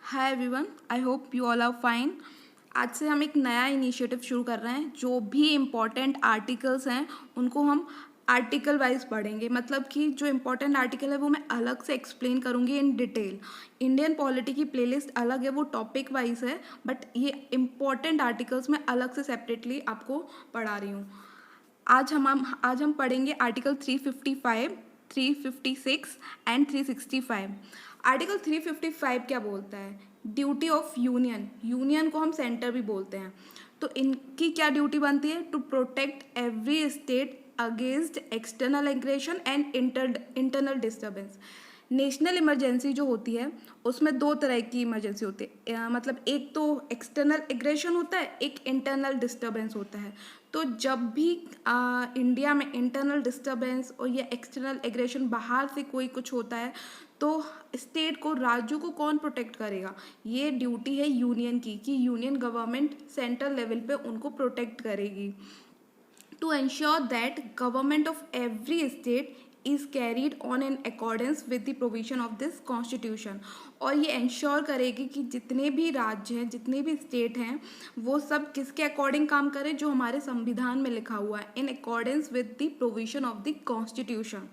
Hi everyone, I hope you all are fine. आज से हम एक नया इनिशिएटिव शुरू कर रहे हैं। जो भी इम्पॉर्टेंट आर्टिकल्स हैं उनको हम आर्टिकल वाइज पढ़ेंगे। मतलब कि जो इम्पोर्टेंट आर्टिकल है वो मैं अलग से एक्सप्लेन करूँगी इन डिटेल। इंडियन पॉलिटी की प्लेलिस्ट अलग है, वो टॉपिक वाइज है, बट ये इम्पॉर्टेंट आर्टिकल्स मैं अलग से सेपरेटली आपको पढ़ा रही हूँ। आज हम पढ़ेंगे आर्टिकल 355, 356 एंड 365। आर्टिकल 355 क्या बोलता है? Duty of union. यूनियन को हम सेंटर भी बोलते हैं। तो इनकी क्या ड्यूटी बनती है? To protect every state against external aggression and internal disturbance. National emergency जो होती है उसमें दो तरह की इमरजेंसी होती है, मतलब एक तो एक्सटर्नल एग्रेशन होता है, एक इंटरनल डिस्टर्बेंस होता है। तो जब भी इंडिया में इंटरनल डिस्टर्बेंस और या एक्सटर्नल एग्रेशन बाहर से कोई कुछ होता है तो स्टेट को, राज्यों को कौन प्रोटेक्ट करेगा? ये ड्यूटी है यूनियन की, कि यूनियन गवर्नमेंट सेंट्रल लेवल पे उनको प्रोटेक्ट करेगी। To ensure that government of every state is carried on in accordance with the provision of this constitution। और ये इंश्योर करेगी कि जितने भी राज्य हैं, जितने भी स्टेट हैं, वो सब किसके अकॉर्डिंग काम करें? जो हमारे संविधान में लिखा हुआ है, इन accordance with the provision of the constitution.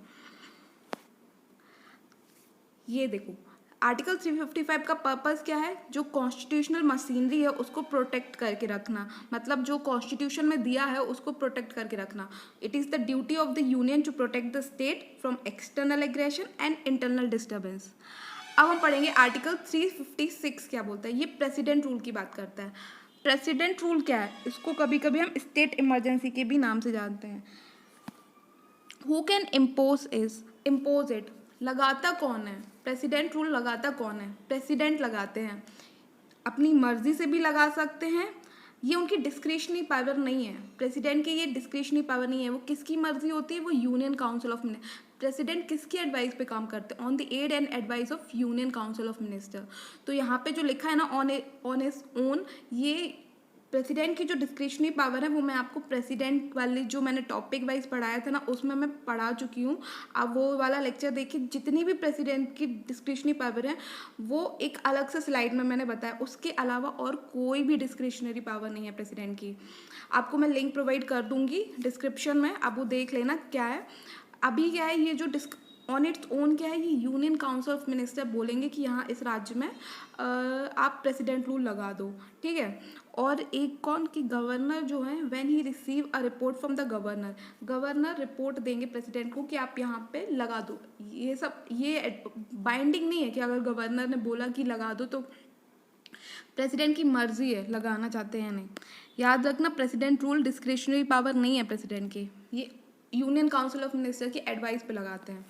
ये देखो, आर्टिकल 355 का पर्पस क्या है? जो कॉन्स्टिट्यूशनल मशीनरी है उसको प्रोटेक्ट करके रखना, मतलब जो कॉन्स्टिट्यूशन में दिया है उसको प्रोटेक्ट करके रखना। It is the duty of the union to protect the state from external aggression and internal disturbance. अब हम पढ़ेंगे आर्टिकल 356 क्या बोलता है। ये प्रेसिडेंट रूल की बात करता है। प्रेसिडेंट रूल क्या है? इसको कभी कभी हम स्टेट इमरजेंसी के भी नाम से जानते हैं। Who can impose it? लगाता कौन है? प्रेसिडेंट रूल लगाता कौन है? प्रेसिडेंट लगाते हैं। अपनी मर्जी से भी लगा सकते हैं, ये उनकी डिस्क्रिशनरी पावर नहीं है। प्रेसिडेंट की ये डिस्क्रिशनरी पावर नहीं है। वो किसकी मर्जी होती है? वो union council of minister. President किसकी एडवाइस पे काम करते हैं? On the aid and advice of union council of minister. तो यहाँ पे जो लिखा है ना, ऑन इज ओन, ये प्रेसिडेंट की जो डिस्क्रिशनरी पावर है वो मैं आपको प्रेसिडेंट वाली जो मैंने टॉपिक वाइज पढ़ाया था ना, उसमें मैं पढ़ा चुकी हूँ। आप वो वाला लेक्चर देखिए। जितनी भी प्रेसिडेंट की डिस्क्रिशनरी पावर है वो एक अलग से स्लाइड में मैंने बताया। उसके अलावा और कोई भी डिस्क्रिशनरी पावर नहीं है प्रेसिडेंट की। आपको मैं लिंक प्रोवाइड कर दूंगी डिस्क्रिप्शन में, आप वो देख लेना क्या है। अभी क्या है, ये जो ऑन इट्स ओन क्या है, ये यूनियन काउंसिल ऑफ मिनिस्टर बोलेंगे कि यहाँ इस राज्य में आप प्रेसिडेंट रूल लगा दो, ठीक है। और एक कौन की गवर्नर जो है, when he receive a report from the governor, governor report देंगे प्रेसिडेंट को कि आप यहाँ पे लगा दो। ये सब ये बाइंडिंग नहीं है कि अगर गवर्नर ने बोला कि लगा दो तो प्रेसिडेंट की मर्जी है लगाना चाहते हैं नहीं। याद रखना, प्रेसिडेंट रूल डिस्क्रिशनरी पावर नहीं है प्रेसिडेंट की, ये यूनियन काउंसिल ऑफ मिनिस्टर की एडवाइस पे लगाते हैं।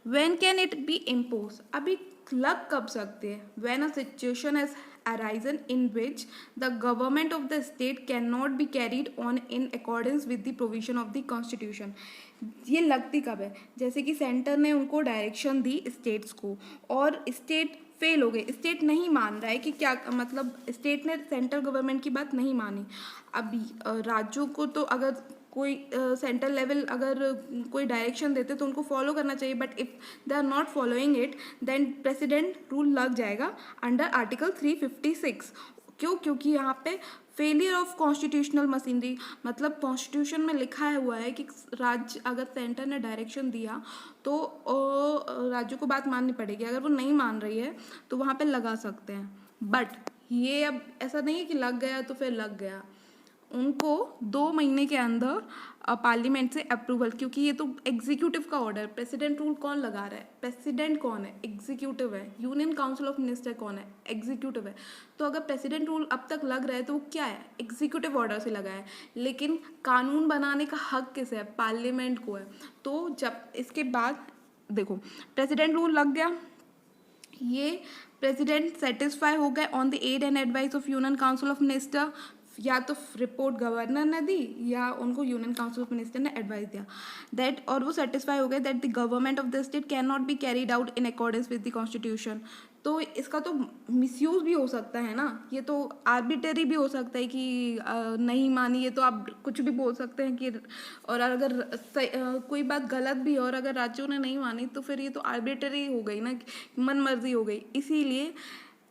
When can it be imposed? अभी लग कब सकते हैं? When a situation has arisen in which the government of the state cannot be carried on in accordance with the provision of the constitution। ये लगती कब है? जैसे कि सेंटर ने उनको डायरेक्शन दी स्टेट्स को और स्टेट फेल हो गए, स्टेट नहीं मान रहा है कि क्या, मतलब स्टेट ने सेंट्रल गवर्नमेंट की बात नहीं मानी। अभी राज्यों को तो अगर कोई सेंट्रल लेवल अगर कोई डायरेक्शन देते तो उनको फॉलो करना चाहिए, but if they are not following it then president rule लग जाएगा अंडर आर्टिकल 356। क्यों? क्योंकि यहाँ पे फेलियर ऑफ कॉन्स्टिट्यूशनल मशीनरी, मतलब कॉन्स्टिट्यूशन में लिखा हुआ है कि राज्य, अगर सेंटर ने डायरेक्शन दिया तो राज्यों को बात माननी पड़ेगी। अगर वो नहीं मान रही है तो वहाँ पे लगा सकते हैं। बट ये अब ऐसा नहीं है कि लग गया तो फिर लग गया, उनको 2 महीने के अंदर पार्लियामेंट से अप्रूवल, क्योंकि ये तो एग्जीक्यूटिव का ऑर्डर। प्रेसिडेंट रूल कौन लगा रहा है? प्रेसिडेंट कौन है? एग्जीक्यूटिव है। यूनियन काउंसिल ऑफ मिनिस्टर कौन है? एग्जीक्यूटिव है। तो अगर प्रेसिडेंट रूल अब तक लग रहा है तो वो क्या है? एग्जीक्यूटिव ऑर्डर से लगा है। लेकिन कानून बनाने का हक किसे है? पार्लियामेंट को है। तो जब इसके बाद देखो, प्रेसिडेंट रूल लग गया, ये प्रेसिडेंट सेटिस्फाई हो गए on the aid and advice of union council of minister. या तो रिपोर्ट गवर्नर ने दी या उनको यूनियन काउंसिल ऑफ मिनिस्टर ने एडवाइस दिया दैट, और वो सेटिस्फाई हो गए that the government of the state can not be carried out in accordance with the constitution. तो इसका तो मिसयूज भी हो सकता है ना, ये तो आर्बिट्रेरी भी हो सकता है कि नहीं मानी, ये तो आप कुछ भी बोल सकते हैं कि, और अगर कोई बात गलत भी है और अगर राज्यों ने नहीं मानी तो फिर ये तो आर्बिट्रेरी हो गई ना, मन मर्जी हो गई। इसीलिए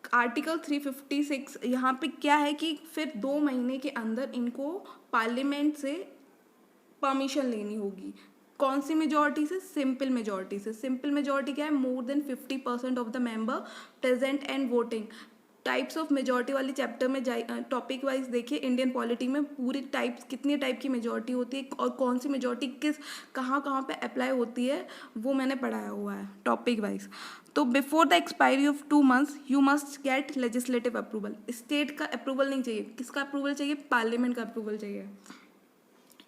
आर्टिकल 356 यहाँ पे क्या है कि फिर 2 महीने के अंदर इनको पार्लियामेंट से परमिशन लेनी होगी। कौन सी मेजोरिटी से? सिंपल मेजोरिटी से। सिंपल मेजोरिटी क्या है? More than 50% of the member present and voting. Types of majority वाले चैप्टर में टॉपिक वाइज देखिए इंडियन पॉलिटी में पूरी टाइप्स कितनी टाइप की मेजोरिटी होती है और कौन सी मेजोरिटी किस कहाँ कहाँ पे अप्लाई होती है वो मैंने पढ़ाया हुआ है टॉपिक वाइज। तो before the expiry of 2 months you must get legislative approval. State का अप्रूवल नहीं चाहिए, किसका अप्रूवल चाहिए? पार्लियामेंट का अप्रूवल चाहिए।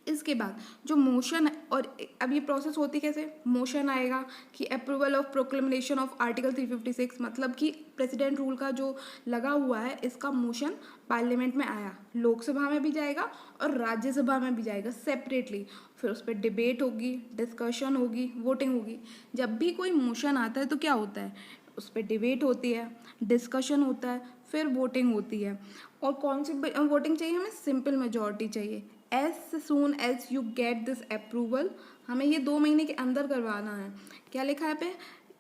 इसके बाद जो मोशन है, और अब ये प्रोसेस होती कैसे? मोशन आएगा कि approval of proclamation of article 356, मतलब कि प्रेसिडेंट रूल का जो लगा हुआ है इसका मोशन पार्लियामेंट में आया, लोकसभा में भी जाएगा और राज्यसभा में भी जाएगा सेपरेटली। फिर उस पर डिबेट होगी, डिस्कशन होगी, वोटिंग होगी। जब भी कोई मोशन आता है तो क्या होता है? उस पर डिबेट होती है, डिस्कशन होता है, फिर वोटिंग होती है। और कौन सी वोटिंग चाहिए हमें? सिंपल मेजॉरिटी चाहिए। As soon as you get this approval, हमें ये 2 महीने के अंदर करवाना है। क्या लिखा है पे?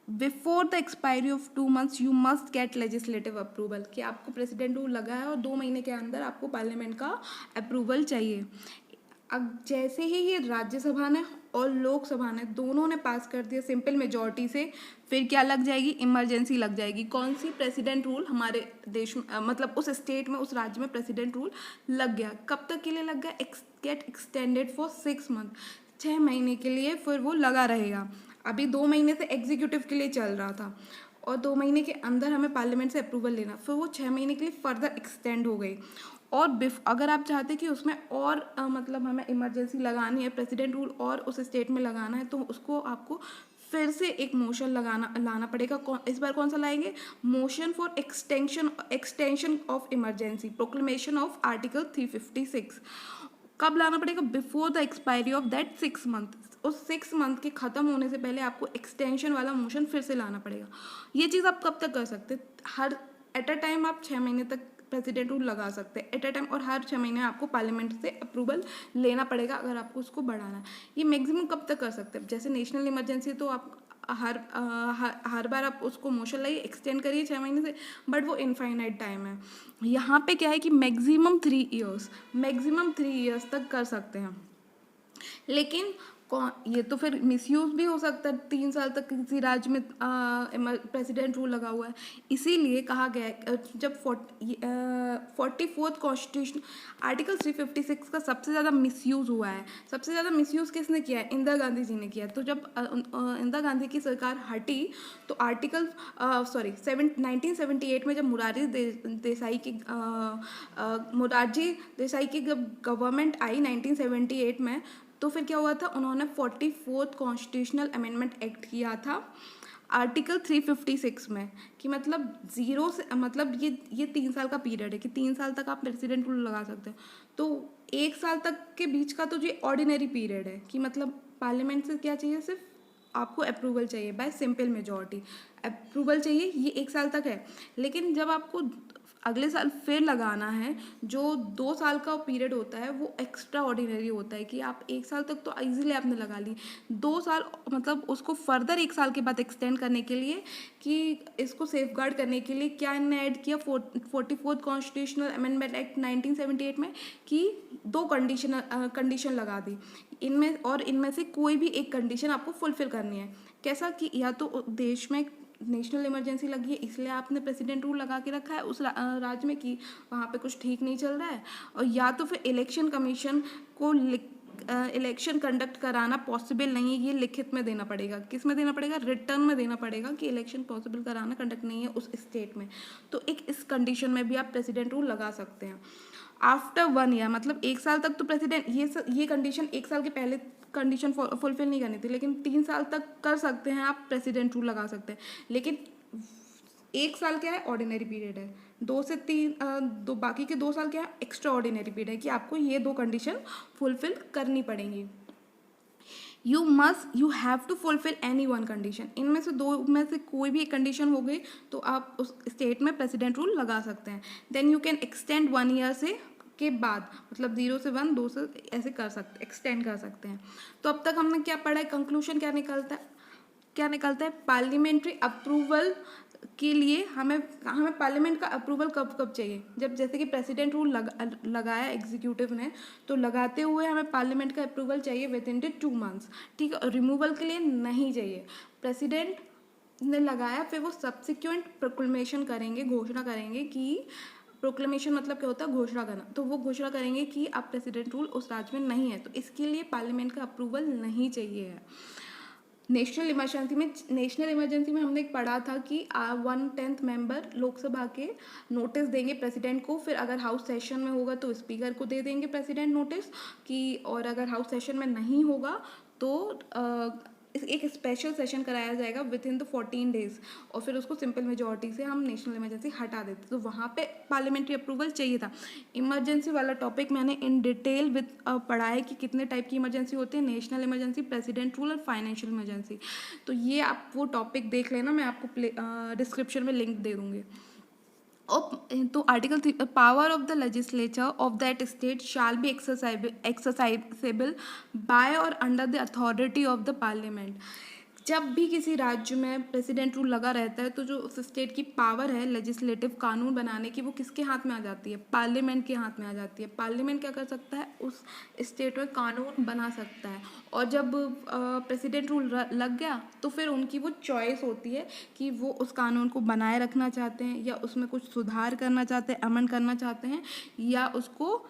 Before the expiry of 2 months you must get legislative approval, कि आपको प्रेसिडेंट रूल लगा है और 2 महीने के अंदर आपको पार्लियामेंट का अप्रूवल चाहिए। अब जैसे ही ये राज्यसभा ने और लोकसभा ने दोनों ने पास कर दिया सिंपल मेजॉरिटी से, फिर क्या लग जाएगी? इमरजेंसी लग जाएगी। कौन सी? प्रेसिडेंट रूल हमारे देश में मतलब उस स्टेट में, उस राज्य में प्रेसिडेंट रूल लग गया। कब तक के लिए लग गया? गेट एक्सटेंडेड फॉर 6 months, 6 महीने के लिए फिर वो लगा रहेगा। अभी 2 महीने से एग्जीक्यूटिव के लिए चल रहा था और 2 महीने के अंदर हमें पार्लियामेंट से अप्रूवल लेना, फिर वो 6 महीने के लिए फर्दर एक्सटेंड हो गई। और अगर आप चाहते कि उसमें और मतलब हमें इमरजेंसी लगानी है, प्रेसिडेंट रूल और उस स्टेट में लगाना है, तो उसको आपको फिर से एक मोशन लाना पड़ेगा। इस बार कौन सा लाएंगे? Motion for extension of emergency proclamation of article 356। कब लाना पड़ेगा? Before the expiry of that 6 month। उस 6 month के ख़त्म होने से पहले आपको एक्सटेंशन वाला मोशन फिर से लाना पड़ेगा। ये चीज़ आप कब तक कर सकते? हर एट अ टाइम आप 6 महीने तक प्रेसिडेंट रूल लगा सकते हैं एट अ टाइम, और हर 6 महीने आपको पार्लियामेंट से अप्रूवल लेना पड़ेगा अगर आपको उसको बढ़ाना है। ये मैक्सिमम कब तक कर सकते हैं? जैसे नेशनल इमरजेंसी तो आप हर बार आप उसको मोशन लाइए, एक्सटेंड करिए 6 महीने से, बट वो इनफाइनाइट टाइम है। यहाँ पे क्या है कि मैक्सिमम 3 years, मैक्सिमम 3 years तक कर सकते हैं। लेकिन ये तो फिर मिसयूज भी हो सकता है। 3 साल तक किसी राज्य में प्रेसिडेंट रूल लगा हुआ है, इसीलिए कहा गया है जब 44th कॉन्स्टिट्यूशन आर्टिकल 356 का सबसे ज़्यादा मिसयूज हुआ है। सबसे ज़्यादा मिसयूज किसने किया है? इंदिरा गांधी जी ने किया। तो जब इंदिरा गांधी की सरकार हटी तो आर्टिकल 1978 में जब मोरारजी देसाई की जब गवर्नमेंट आई 1978 में, तो फिर क्या हुआ था? उन्होंने 44th कॉन्स्टिट्यूशनल अमेंडमेंट एक्ट किया था आर्टिकल 356 में, कि मतलब जीरो से मतलब ये 3 साल का पीरियड है कि 3 साल तक आप प्रेसिडेंट रूल लगा सकते हो। तो 1 साल तक के बीच का तो ये ऑर्डिनरी पीरियड है कि मतलब पार्लियामेंट से क्या चाहिए? सिर्फ आपको अप्रूवल चाहिए बाय सिंपल मेजॉरिटी, अप्रूवल चाहिए, ये 1 साल तक है। लेकिन जब आपको अगले साल फिर लगाना है, जो 2 साल का पीरियड होता है वो एक्स्ट्रा ऑर्डिनरी होता है कि आप 1 साल तक तो इजीली आपने लगा ली, 2 साल मतलब उसको फर्दर 1 साल के बाद एक्सटेंड करने के लिए, कि इसको सेफगार्ड करने के लिए क्या इन्होंने ऐड किया 44th कॉन्स्टिट्यूशनल अमेंडमेंट एक्ट 1978 में, कि 2 कंडीशन लगा दी इनमें से कोई भी एक कंडीशन आपको फुलफिल करनी है। कैसा? कि या तो देश में नेशनल इमरजेंसी लगी है इसलिए आपने प्रेसिडेंट रूल लगा के रखा है उस राज्य में कि वहाँ पे कुछ ठीक नहीं चल रहा है, और या तो फिर इलेक्शन कमीशन को इलेक्शन कंडक्ट कराना पॉसिबल नहीं है, ये लिखित में देना पड़ेगा। किस में देना पड़ेगा? रिटर्न में देना पड़ेगा कि इलेक्शन पॉसिबल कराना कंडक्ट नहीं है उस स्टेट में। तो एक इस कंडीशन में भी आप प्रेसिडेंट रूल लगा सकते हैं। आफ्टर 1 year मतलब 1 साल तक तो प्रेसिडेंट ये कंडीशन 1 साल के पहले कंडीशन फुलफिल नहीं करनी थी, लेकिन 3 साल तक कर सकते हैं आप प्रेसिडेंट रूल लगा सकते हैं। लेकिन 1 साल क्या है? ऑर्डिनरी पीरियड है। 2 से 3 बाकी के 2 साल क्या है? एक्स्ट्रा ऑर्डिनरी पीरियड है कि आपको ये 2 कंडीशन फुलफिल करनी पड़ेंगी। You have to fulfil any 1 condition. इनमें से 2 में से कोई भी एक कंडीशन हो गई तो आप उस स्टेट में प्रेसिडेंट रूल लगा सकते हैं। Then you can extend 1 year से के बाद, मतलब 0 से 1, 2 से ऐसे एक्सटेंड कर सकते हैं। तो अब तक हमने क्या पढ़ा है? कंक्लूजन क्या निकलता है? पार्लियामेंट्री अप्रूवल के लिए हमें हमें पार्लियामेंट का अप्रूवल कब कब चाहिए, जब जैसे कि प्रेसिडेंट रूल लगाया एग्जीक्यूटिव ने, तो लगाते हुए हमें पार्लियामेंट का अप्रूवल चाहिए विद इन 2 मंथ्स, ठीक है। रिमूवल के लिए नहीं चाहिए। प्रेसिडेंट ने लगाया, फिर वो सब्सिक्वेंट प्रोक्लेमेशन करेंगे, घोषणा करेंगे कि प्रोक्लेमेशन मतलब क्या होता है, घोषणा करना, तो वो घोषणा करेंगे कि अब प्रेसिडेंट रूल उस राज्य में नहीं है, तो इसके लिए पार्लियामेंट का अप्रूवल नहीं चाहिए है। नेशनल इमरजेंसी में हमने एक पढ़ा था कि 1/10 मेंबर लोकसभा के नोटिस देंगे प्रेसिडेंट को, फिर अगर हाउस सेशन में होगा तो स्पीकर को दे देंगे प्रेसिडेंट नोटिस कि, और अगर हाउस सेशन में नहीं होगा तो एक स्पेशल सेशन कराया जाएगा विद इन द 14 डेज, और फिर उसको सिंपल मेजॉरिटी से हम नेशनल इमरजेंसी हटा देते, तो वहाँ पे पार्लियामेंट्री अप्रूवल चाहिए था। इमरजेंसी वाला टॉपिक मैंने इन डिटेल पढ़ा है कि कितने टाइप की इमरजेंसी होती है, नेशनल इमरजेंसी, प्रेसिडेंट रूल और फाइनेंशियल इमरजेंसी, तो ये आप वो टॉपिक देख लेना, मैं आपको डिस्क्रिप्शन में लिंक दे दूँगी। तो article power of the legislature of that state shall be exercisable by or under the authority of the Parliament. जब भी किसी राज्य में प्रेसिडेंट रूल लगा रहता है तो जो उस स्टेट की पावर है लेजिस्लेटिव कानून बनाने की, वो किसके हाथ में आ जाती है, पार्लियामेंट के हाथ में आ जाती है। पार्लियामेंट क्या कर सकता है, उस स्टेट में कानून बना सकता है, और जब प्रेसिडेंट रूल लग गया तो फिर उनकी वो चॉइस होती है कि वो उस कानून को बनाए रखना चाहते हैं, या उसमें कुछ सुधार करना चाहते हैं, अमन करना चाहते हैं, या उसको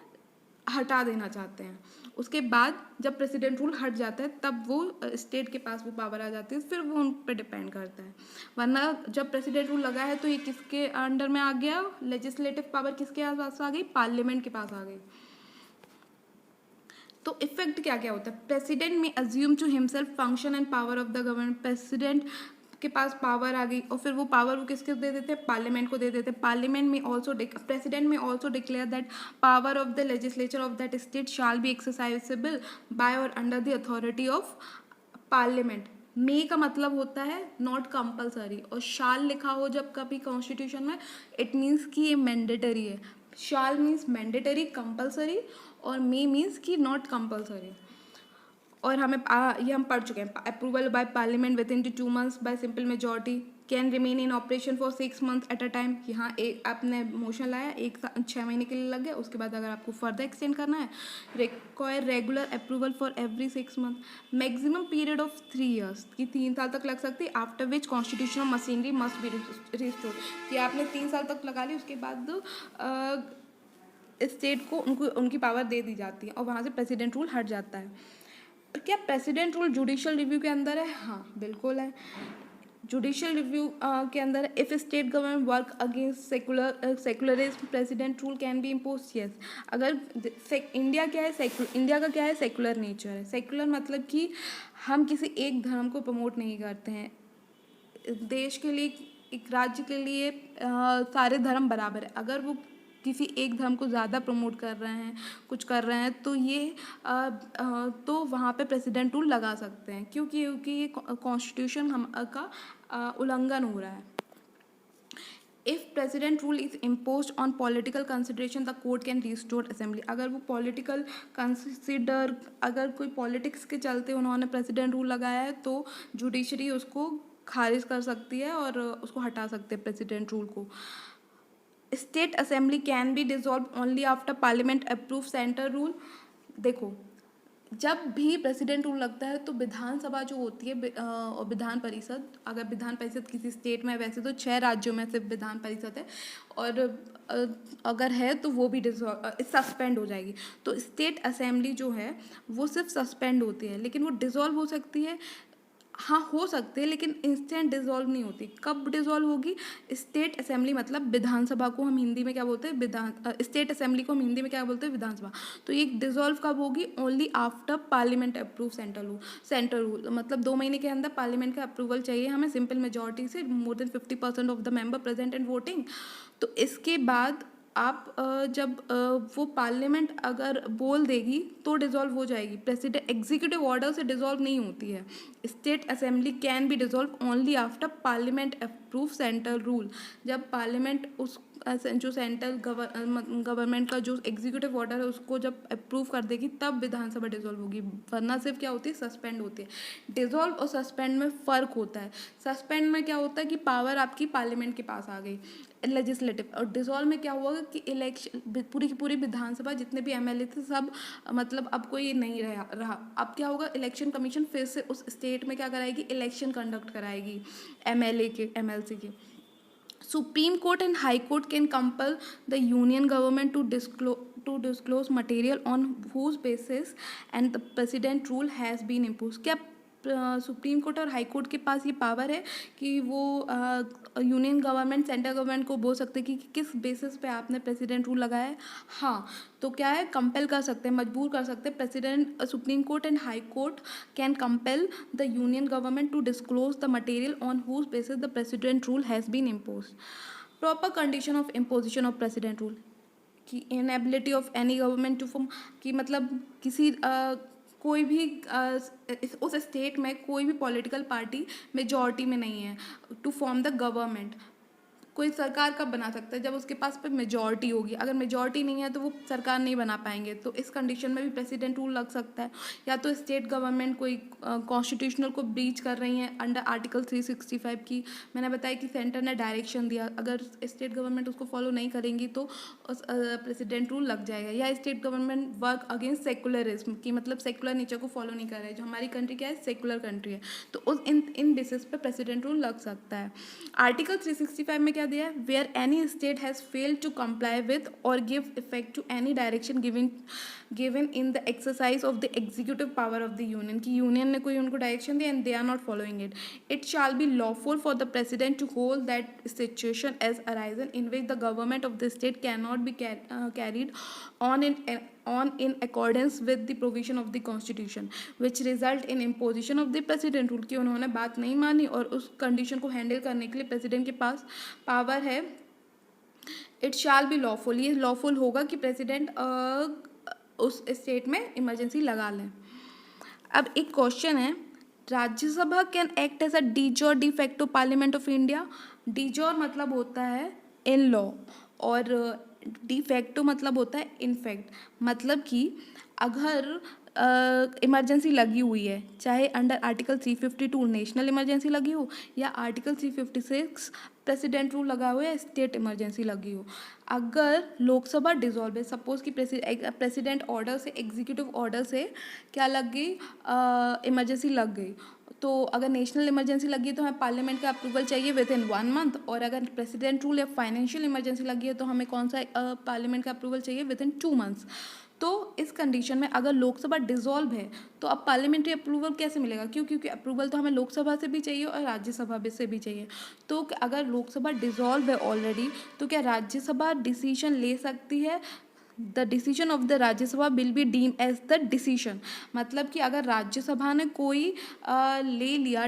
हटा देना चाहते हैं। उसके बाद जब प्रेसिडेंट रूल हट जाता है तब वो स्टेट के पास वो पावर आ जाती है, फिर वो उन पर डिपेंड करता है। वरना जब प्रेसिडेंट रूल लगा है तो ये किसके अंडर में आ गया, लेजिस्लेटिव पावर किसके पास आ गई, पार्लियामेंट के पास आ गई। तो इफेक्ट क्या क्या होता है, प्रेसिडेंट में assume to himself function and power of the government, president के पास पावर आ गई, और फिर वो पावर वो किसके दे देते हैं, पार्लियामेंट को दे देते हैं। पार्लियामेंट में ऑल्सो प्रेसिडेंट में also declare that power of the legislature of that state shall be exercisable by or under the authority of Parliament. May का मतलब होता है नॉट कंपलसरी, और शाल लिखा हो जब कभी कॉन्स्टिट्यूशन में, इट मीन्स कि ये मैंडेटरी है। शाल मीन्स मैंडेटरी, कंपलसरी, और मे मीन्स कि नॉट कंपलसरी। और हमें ये हम पढ़ चुके हैं, approval by parliament with in 2 months by simple majority, can remain in operation for 6 month at a time. यहाँ एक आपने मोशन लाया, 6 महीने के लिए लग गया, उसके बाद अगर आपको फर्दर एक्सटेंड करना है, require regular approval for every 6 month. Maximum period of 3 years, कि 3 साल तक लग सकती है, after which constitutional machinery must be restored, कि आपने 3 साल तक लगा ली, उसके बाद स्टेट को उनकी पावर दे दी जाती है, और वहाँ से प्रेसिडेंट रूल हट जाता है। क्या प्रेसिडेंट रूल जुडिशियल रिव्यू के अंदर है, हाँ बिल्कुल है, जुडिशियल रिव्यू के अंदर। If state government work against secularism president rule can be impose, yes. अगर इंडिया क्या है, इंडिया का क्या है, सेकुलर नेचर है। सेकुलर मतलब कि हम किसी एक धर्म को प्रमोट नहीं करते हैं, देश के लिए, एक राज्य के लिए सारे धर्म बराबर है। अगर वो किसी एक धर्म को ज़्यादा प्रमोट कर रहे हैं, कुछ कर रहे हैं, तो ये तो वहाँ पे प्रेसिडेंट रूल लगा सकते हैं, क्योंकि ये कॉन्स्टिट्यूशन का उल्लंघन हो रहा है। If president rule is impose on political consideration the court can restore assembly. अगर वो पॉलिटिकल अगर कोई पॉलिटिक्स के चलते उन्होंने प्रेसिडेंट रूल लगाया है तो जुडिशरी उसको खारिज कर सकती है और उसको हटा सकते हैं प्रेसिडेंट रूल को। State assembly can be dissolve only after parliament approve centre rule. देखो, जब भी प्रेसिडेंट रूल लगता है तो विधानसभा जो होती है और विधान परिषद, अगर विधान परिषद किसी स्टेट में, वैसे तो 6 राज्यों में सिर्फ विधान परिषद है, और अगर है तो वो भी सस्पेंड हो जाएगी। तो स्टेट असेंबली जो है वो सिर्फ सस्पेंड होती है, लेकिन वो डिसॉल्व हो सकती है, हाँ हो सकते हैं, लेकिन इंस्टेंट डिसॉल्व नहीं होती। कब डिसॉल्व होगी, स्टेट असेंबली मतलब विधानसभा को हम हिंदी में क्या बोलते हैं, स्टेट असेंबली को हम हिंदी में क्या बोलते हैं, विधानसभा। तो ये डिसॉल्व कब होगी, only after parliament approve central rule, मतलब 2 महीने के अंदर पार्लियामेंट का अप्रूवल चाहिए हमें सिंपल मेजॉरिटी से, more than 50% of the member present and voting. तो इसके बाद आप जब वो पार्लियामेंट अगर बोल देगी तो डिसॉल्व हो जाएगी। प्रेसिडेंट एग्जीक्यूटिव ऑर्डर से डिसॉल्व नहीं होती है। State assembly can be dissolve only after parliament approve central rule. जब पार्लियामेंट उस जो सेंट्रल गवर्नमेंट का जो एग्जीक्यूटिव ऑर्डर है उसको जब अप्रूव कर देगी तब विधानसभा डिसॉल्व होगी, वरना सिर्फ क्या होती है, सस्पेंड होती है। डिसॉल्व और सस्पेंड में फ़र्क होता है। सस्पेंड में क्या होता है कि पावर आपकी पार्लियामेंट के पास आ गई लेजिस्लेटिव, और डिसॉल्व में क्या हुआ कि इलेक्शन पूरी की पूरी विधानसभा जितने भी एमएलए थे सब मतलब अब कोई नहीं रहा। अब क्या होगा, इलेक्शन कमीशन फिर से उस स्टेट में क्या कराएगी, इलेक्शन कंडक्ट कराएगी एमएलए के एमएलसी के। Supreme Court and High Court can compel the Union government to disclose material on whose basis and the President rule has been imposed। क्या सुप्रीम कोर्ट और हाई कोर्ट के पास ये power है कि वो यूनियन गवर्नमेंट सेंट्रल गवर्नमेंट को बोल सकते हैं कि किस बेसिस पे आपने प्रेसिडेंट रूल लगाया है? हाँ, तो क्या है, कंपेल कर सकते हैं, मजबूर कर सकते हैं। President Supreme Court and High Court can compel the union government to disclose the material on whose basis the president rule has been impose. Proper condition of imposition of president rule कि inability of any government to form, कि मतलब किसी कोई भी उस state में कोई भी पॉलिटिकल पार्टी मेजॉरिटी में नहीं है टू फॉर्म द गवर्नमेंट। कोई सरकार कब बना सकता है, जब उसके पास पे मेजॉरिटी होगी। अगर मेजॉरिटी नहीं है तो वो सरकार नहीं बना पाएंगे, तो इस कंडीशन में भी प्रेसिडेंट रूल लग सकता है। या तो स्टेट गवर्नमेंट कोई कॉन्स्टिट्यूशनल को ब्रीच कर रही हैं अंडर आर्टिकल 365 की, मैंने बताया कि सेंटर ने डायरेक्शन दिया, अगर स्टेट गवर्नमेंट उसको फॉलो नहीं करेंगी तो प्रेसिडेंट रूल लग जाएगा। या state government work against secularism, की मतलब सेकुलर नेचर को फॉलो नहीं कर रहे, जो हमारी कंट्री क्या है, सेकुलर कंट्री है, तो उस इन बेसिस पे प्रेसिडेंट रूल लग सकता है। आर्टिकल 365 में क्या दिया है, where any state has failed to comply with or give effect to any direction given in the exercise of the executive power of the union, की यूनियन ने कोई उनको डायरेक्शन दिया and they are not following it, it shall be lawful for the president to hold that situation as arisen in which the government of the state can not be carried on in accordance with the provision of the constitution which result in imposition of the president rule। कि उन्होंने बात नहीं मानी और उस condition को handle करने के लिए प्रेसिडेंट के पास पावर है। इट शैल बी लॉफुल, ये लॉफुल होगा कि प्रेसिडेंट उस स्टेट में इमरजेंसी लगा लें। अब एक क्वेश्चन है, Rajya Sabha can act as a de jure de facto Parliament of India. De jure मतलब होता है इन लॉ और डी फैक्टो मतलब होता है इनफैक्ट। मतलब कि अगर इमरजेंसी लगी हुई है, चाहे अंडर आर्टिकल 352 नेशनल इमरजेंसी लगी हो या आर्टिकल 356 प्रेसिडेंट रूल लगा हुआ है, स्टेट इमरजेंसी लगी हो, अगर लोकसभा डिसॉल्व है, सपोज कि प्रेसिडेंट ऑर्डर से एग्जीक्यूटिव ऑर्डर से क्या लग गई, इमरजेंसी लग गई, तो अगर नेशनल इमरजेंसी लगी है तो हमें पार्लियामेंट का अप्रूवल चाहिए विद इन 1 मंथ, और अगर प्रेसिडेंट रूल या फाइनेंशियल इमरजेंसी लगी है तो हमें कौन सा पार्लियामेंट का अप्रूवल चाहिए विद इन 2 मंथ्स। तो इस कंडीशन में अगर लोकसभा डिसॉल्व है तो अब पार्लियामेंट्री अप्रूवल कैसे मिलेगा, क्योंकि अप्रूवल तो हमें लोकसभा से भी चाहिए और राज्यसभा से भी चाहिए। तो अगर लोकसभा डिसॉल्व है ऑलरेडी तो क्या राज्यसभा डिसीजन ले सकती है, the decision of the Rajya Sabha will be deem as the decision. मतलब कि अगर राज्यसभा ने कोई ले लिया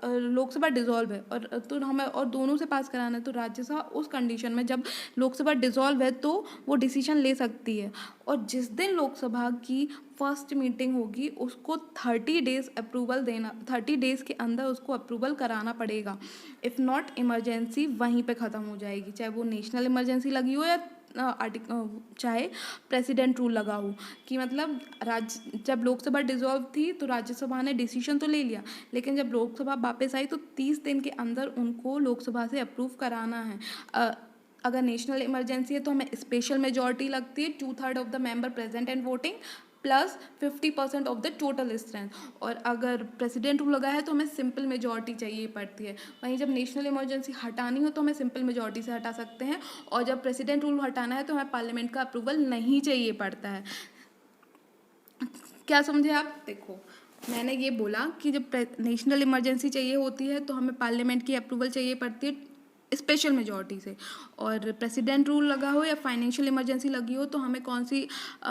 लोकसभा डिसॉल्व है और तो हमें और दोनों से पास कराना है, तो राज्यसभा उस कंडीशन में जब लोकसभा डिसॉल्व है तो वो डिसीजन ले सकती है। और जिस दिन लोकसभा की फर्स्ट मीटिंग होगी उसको 30 डेज अप्रूवल देना, 30 डेज के अंदर उसको अप्रूवल कराना पड़ेगा। इफ़ नॉट इमरजेंसी वहीं पे ख़त्म हो जाएगी, चाहे वो नेशनल इमरजेंसी लगी हो या चाहे प्रेसिडेंट रूल लगा हो। कि मतलब जब लोकसभा डिसॉल्व थी तो राज्यसभा ने डिसीजन तो ले लिया, लेकिन जब लोकसभा वापस आई तो 30 दिन के अंदर उनको लोकसभा से अप्रूव कराना है। अगर नेशनल इमरजेंसी है तो हमें स्पेशल मेजॉरिटी लगती है, 2/3 of the member present and voting plus 50% of the total strength, और अगर प्रेसिडेंट रूल लगा है तो हमें सिंपल मेजॉरिटी चाहिए पड़ती है। वहीं जब नेशनल इमरजेंसी हटानी हो तो हमें सिंपल मेजॉरिटी से हटा सकते हैं, और जब प्रेसिडेंट रूल हटाना है तो हमें पार्लियामेंट का अप्रूवल नहीं चाहिए पड़ता है। क्या समझे आप? देखो मैंने ये बोला कि जब नेशनल इमरजेंसी चाहिए होती है तो हमें पार्लियामेंट की अप्रूवल चाहिए पड़ती है स्पेशल मेजॉरिटी से। और प्रेसिडेंट रूल लगा हो या फाइनेंशियल इमरजेंसी लगी हो तो हमें कौन सी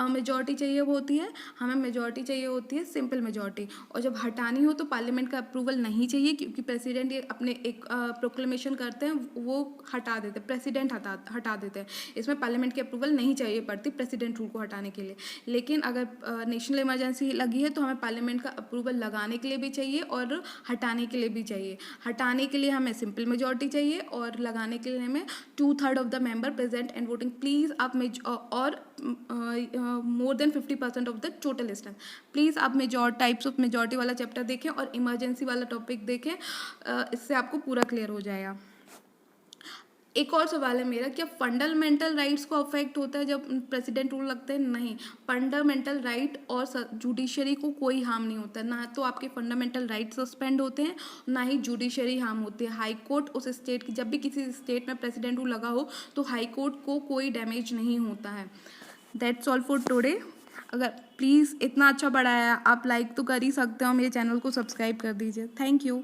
मेजॉरिटी चाहिए वो होती है, हमें मेजॉरिटी चाहिए होती है सिंपल मेजॉरिटी। और जब हटानी हो तो पार्लियामेंट का अप्रूवल नहीं चाहिए, क्योंकि प्रेसिडेंट ये अपने एक प्रोक्लेमेशन करते हैं, वो हटा देते हैं, प्रेसिडेंट हटा देते हैं। इसमें पार्लियामेंट की अप्रूवल नहीं चाहिए पड़ती प्रेसिडेंट रूल को हटाने के लिए। लेकिन अगर नेशनल इमरजेंसी लगी है तो हमें पार्लियामेंट का अप्रूवल लगाने के लिए भी चाहिए और हटाने के लिए भी चाहिए। हटाने के लिए हमें सिंपल मेजॉरिटी चाहिए और लगाने के लिए हमें 2/3 of the member present and voting please आप और more than 50% of the total strength. Please आप टाइप्स ऑफ मेजॉरिटी वाला चैप्टर देखें और इमरजेंसी वाला टॉपिक देखें, इससे आपको पूरा क्लियर हो जाएगा। एक और सवाल है मेरा, क्या फंडामेंटल राइट्स को अफेक्ट होता है जब प्रेसिडेंट रूल लगते हैं? नहीं, फंडामेंटल राइट और जुडिशरी को कोई हार्म नहीं होता, ना तो आपके फंडामेंटल राइट सस्पेंड होते हैं, ना ही जुडिशरी हार्म होती है। हाई कोर्ट उस स्टेट की, जब भी किसी स्टेट में प्रेसिडेंट रूल लगा हो तो हाई कोर्ट को कोई डैमेज नहीं होता है। That's all for today. अगर प्लीज़ इतना अच्छा पढ़ाया, आप लाइक तो कर ही सकते हो, मेरे चैनल को सब्सक्राइब कर दीजिए। Thank you.